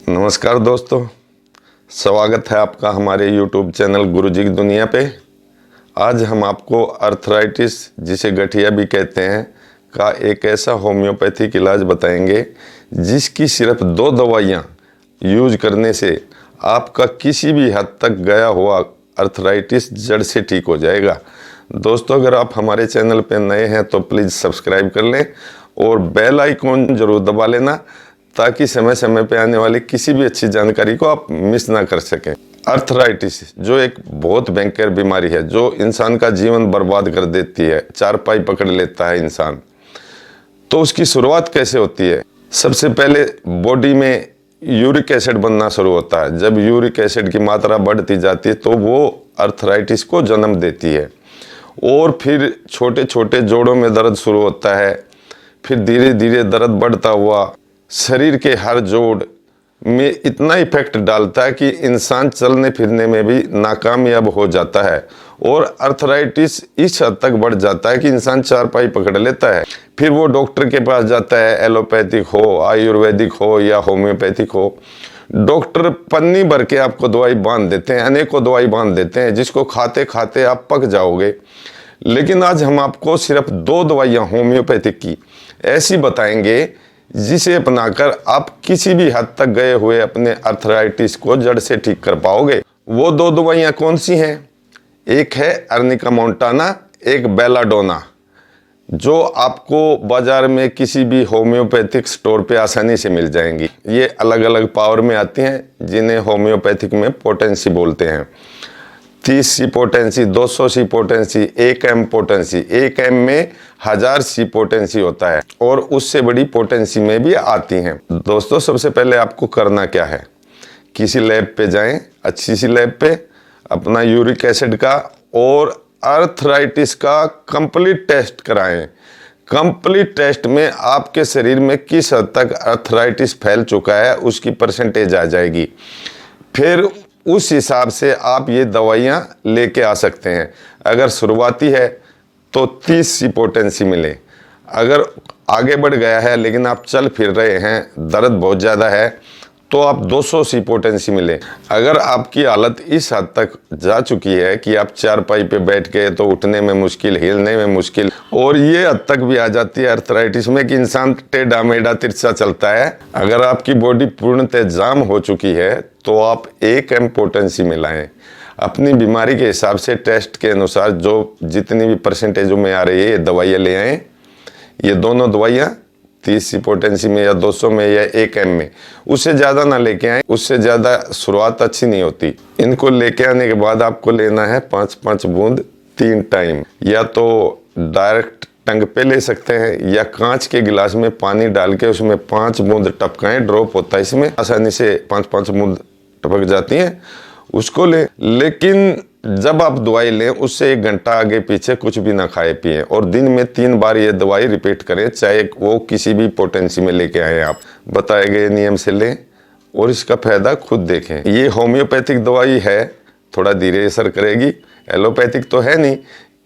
नमस्कार दोस्तों, स्वागत है आपका हमारे YouTube चैनल गुरुजी की दुनिया पे। आज हम आपको अर्थराइटिस, जिसे गठिया भी कहते हैं, का एक ऐसा होम्योपैथिक इलाज बताएंगे जिसकी सिर्फ 2 दवाइयाँ यूज करने से आपका किसी भी हद तक गया हुआ अर्थराइटिस जड़ से ठीक हो जाएगा। दोस्तों, अगर आप हमारे चैनल पे नए हैं तो प्लीज़ सब्सक्राइब कर लें और बेल आइकॉन ज़रूर दबा लेना ताकि समय समय पे आने वाली किसी भी अच्छी जानकारी को आप मिस ना कर सकें। अर्थराइटिस जो एक बहुत भयंकर बीमारी है जो इंसान का जीवन बर्बाद कर देती है, चारपाई पकड़ लेता है इंसान। तो उसकी शुरुआत कैसे होती है? सबसे पहले बॉडी में यूरिक एसिड बनना शुरू होता है। जब यूरिक एसिड की मात्रा बढ़ती जाती है तो वो अर्थराइटिस को जन्म देती है और फिर छोटे छोटे जोड़ों में दर्द शुरू होता है। फिर धीरे धीरे दर्द बढ़ता हुआ शरीर के हर जोड़ में इतना इफेक्ट डालता है कि इंसान चलने फिरने में भी नाकामयाब हो जाता है और अर्थराइटिस इस हद तक बढ़ जाता है कि इंसान चारपाई पकड़ लेता है। फिर वो डॉक्टर के पास जाता है, एलोपैथिक हो, आयुर्वेदिक हो या होम्योपैथिक हो। डॉक्टर पन्नी भर के आपको दवाई बांध देते हैं, अनेकों दवाई बांध देते हैं जिसको खाते खाते आप पक जाओगे। लेकिन आज हम आपको सिर्फ 2 दवाइयाँ होम्योपैथिक की ऐसी बताएंगे जिसे अपनाकर आप किसी भी हद तक गए हुए अपने अर्थराइटिस को जड़ से ठीक कर पाओगे। वो 2 दवाइयाँ कौन सी हैं? एक है अर्निका मोंटाना, एक बेलाडोना, जो आपको बाजार में किसी भी होम्योपैथिक स्टोर पे आसानी से मिल जाएंगी। ये अलग अलग पावर में आती हैं जिन्हें होम्योपैथिक में पोटेंसी बोलते हैं। 30 सी पोटेंसी, 200 सी पोटेंसी, 1 एम पोटेंसी। 1 एम में 1000 सी पोटेंसी होता है और उससे बड़ी पोटेंसी में भी आती हैं। दोस्तों, सबसे पहले आपको करना क्या है? किसी लैब पे जाएं, अच्छी सी लैब पे, अपना यूरिक एसिड का और अर्थराइटिस का कंप्लीट टेस्ट कराएं। कंप्लीट टेस्ट में आपके शरीर में किस हद तक अर्थराइटिस फैल चुका है उसकी परसेंटेज आ जाएगी। फिर उस हिसाब से आप ये दवाइयाँ लेके आ सकते हैं। अगर शुरुआती है तो 30 सी पोटेंसी मिले। अगर आगे बढ़ गया है लेकिन आप चल फिर रहे हैं, दर्द बहुत ज़्यादा है, तो आप 200 सी पोटेंसी मिले। अगर आपकी हालत इस हद तक जा चुकी है कि आप चारपाई पे बैठ के तो उठने में मुश्किल, हिलने में मुश्किल, और ये हद तक भी आ जाती है अर्थराइटिस में कि इंसान टेढ़ा मेढ़ा तिरछा चलता है। अगर आपकी बॉडी पूर्णतः जाम हो चुकी है तो आप 1 एम पोटेंसी मिलाएं। अपनी बीमारी के हिसाब से टेस्ट के अनुसार जो जितनी भी परसेंटेजों में आ रही है ये दवाइयाँ ले आएँ। ये दोनों दवाइयाँ 30 सी पोटेंसी में या 200 में या 1 एम में, उससे ज़्यादा ना लेके आएँ, उससे ज़्यादा शुरुआत अच्छी नहीं होती। इनको लेके आने के बाद आपको लेना है 5-5 बूंद 3 टाइम। या तो डायरेक्ट टंग पे ले सकते हैं या कांच के गिलास में पानी डाल के उसमें 5 बूंद टपकाएं। ड्रॉप होता है इसमें, आसानी से 5-5 बूंद टपक जाती हैं, उसको लें। लेकिन जब आप दवाई लें उससे 1 घंटा आगे पीछे कुछ भी ना खाए पिए और दिन में 3 बार ये दवाई रिपीट करें, चाहे वो किसी भी पोटेंसी में लेके आए आप। बताए गए नियम से लें और इसका फायदा खुद देखें। ये होम्योपैथिक दवाई है, थोड़ा धीरे असर करेगी। एलोपैथिक तो है नहीं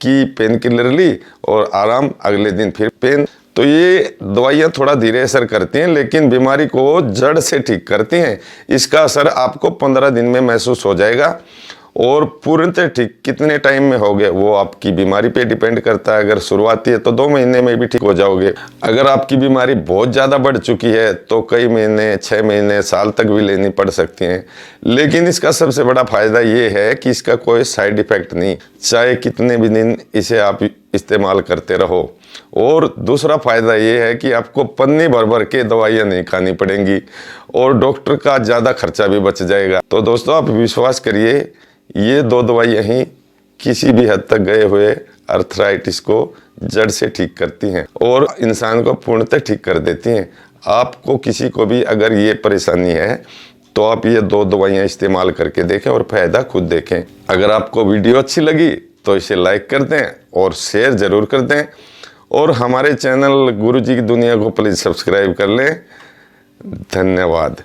कि पेन किलर ली और आराम, अगले दिन फिर पेन। तो ये दवाइयाँ थोड़ा धीरे असर करती हैं लेकिन बीमारी को जड़ से ठीक करती हैं। इसका असर आपको 15 दिन में महसूस हो जाएगा और पूर्णतः ठीक कितने टाइम में होगे वो आपकी बीमारी पे डिपेंड करता है। अगर शुरुआती है तो 2 महीने में भी ठीक हो जाओगे। अगर आपकी बीमारी बहुत ज़्यादा बढ़ चुकी है तो कई महीने, 6 महीने, साल तक भी लेनी पड़ सकती हैं। लेकिन इसका सबसे बड़ा फ़ायदा ये है कि इसका कोई साइड इफ़ेक्ट नहीं, चाहे कितने भी दिन इसे आप इस्तेमाल करते रहो। और दूसरा फ़ायदा ये है कि आपको पन्नी भर भर के दवाइयाँ नहीं खानी पड़ेंगी और डॉक्टर का ज़्यादा खर्चा भी बच जाएगा। तो दोस्तों, आप विश्वास करिए, ये 2 दवाइयाँ ही किसी भी हद तक गए हुए अर्थराइटिस को जड़ से ठीक करती हैं और इंसान को पूर्णतः ठीक कर देती हैं। आपको किसी को भी अगर ये परेशानी है तो आप ये 2 दवाइयाँ इस्तेमाल करके देखें और फ़ायदा खुद देखें। अगर आपको वीडियो अच्छी लगी तो इसे लाइक कर दें और शेयर ज़रूर कर दें और हमारे चैनल गुरुजी की दुनिया को प्लीज़ सब्सक्राइब कर लें। धन्यवाद।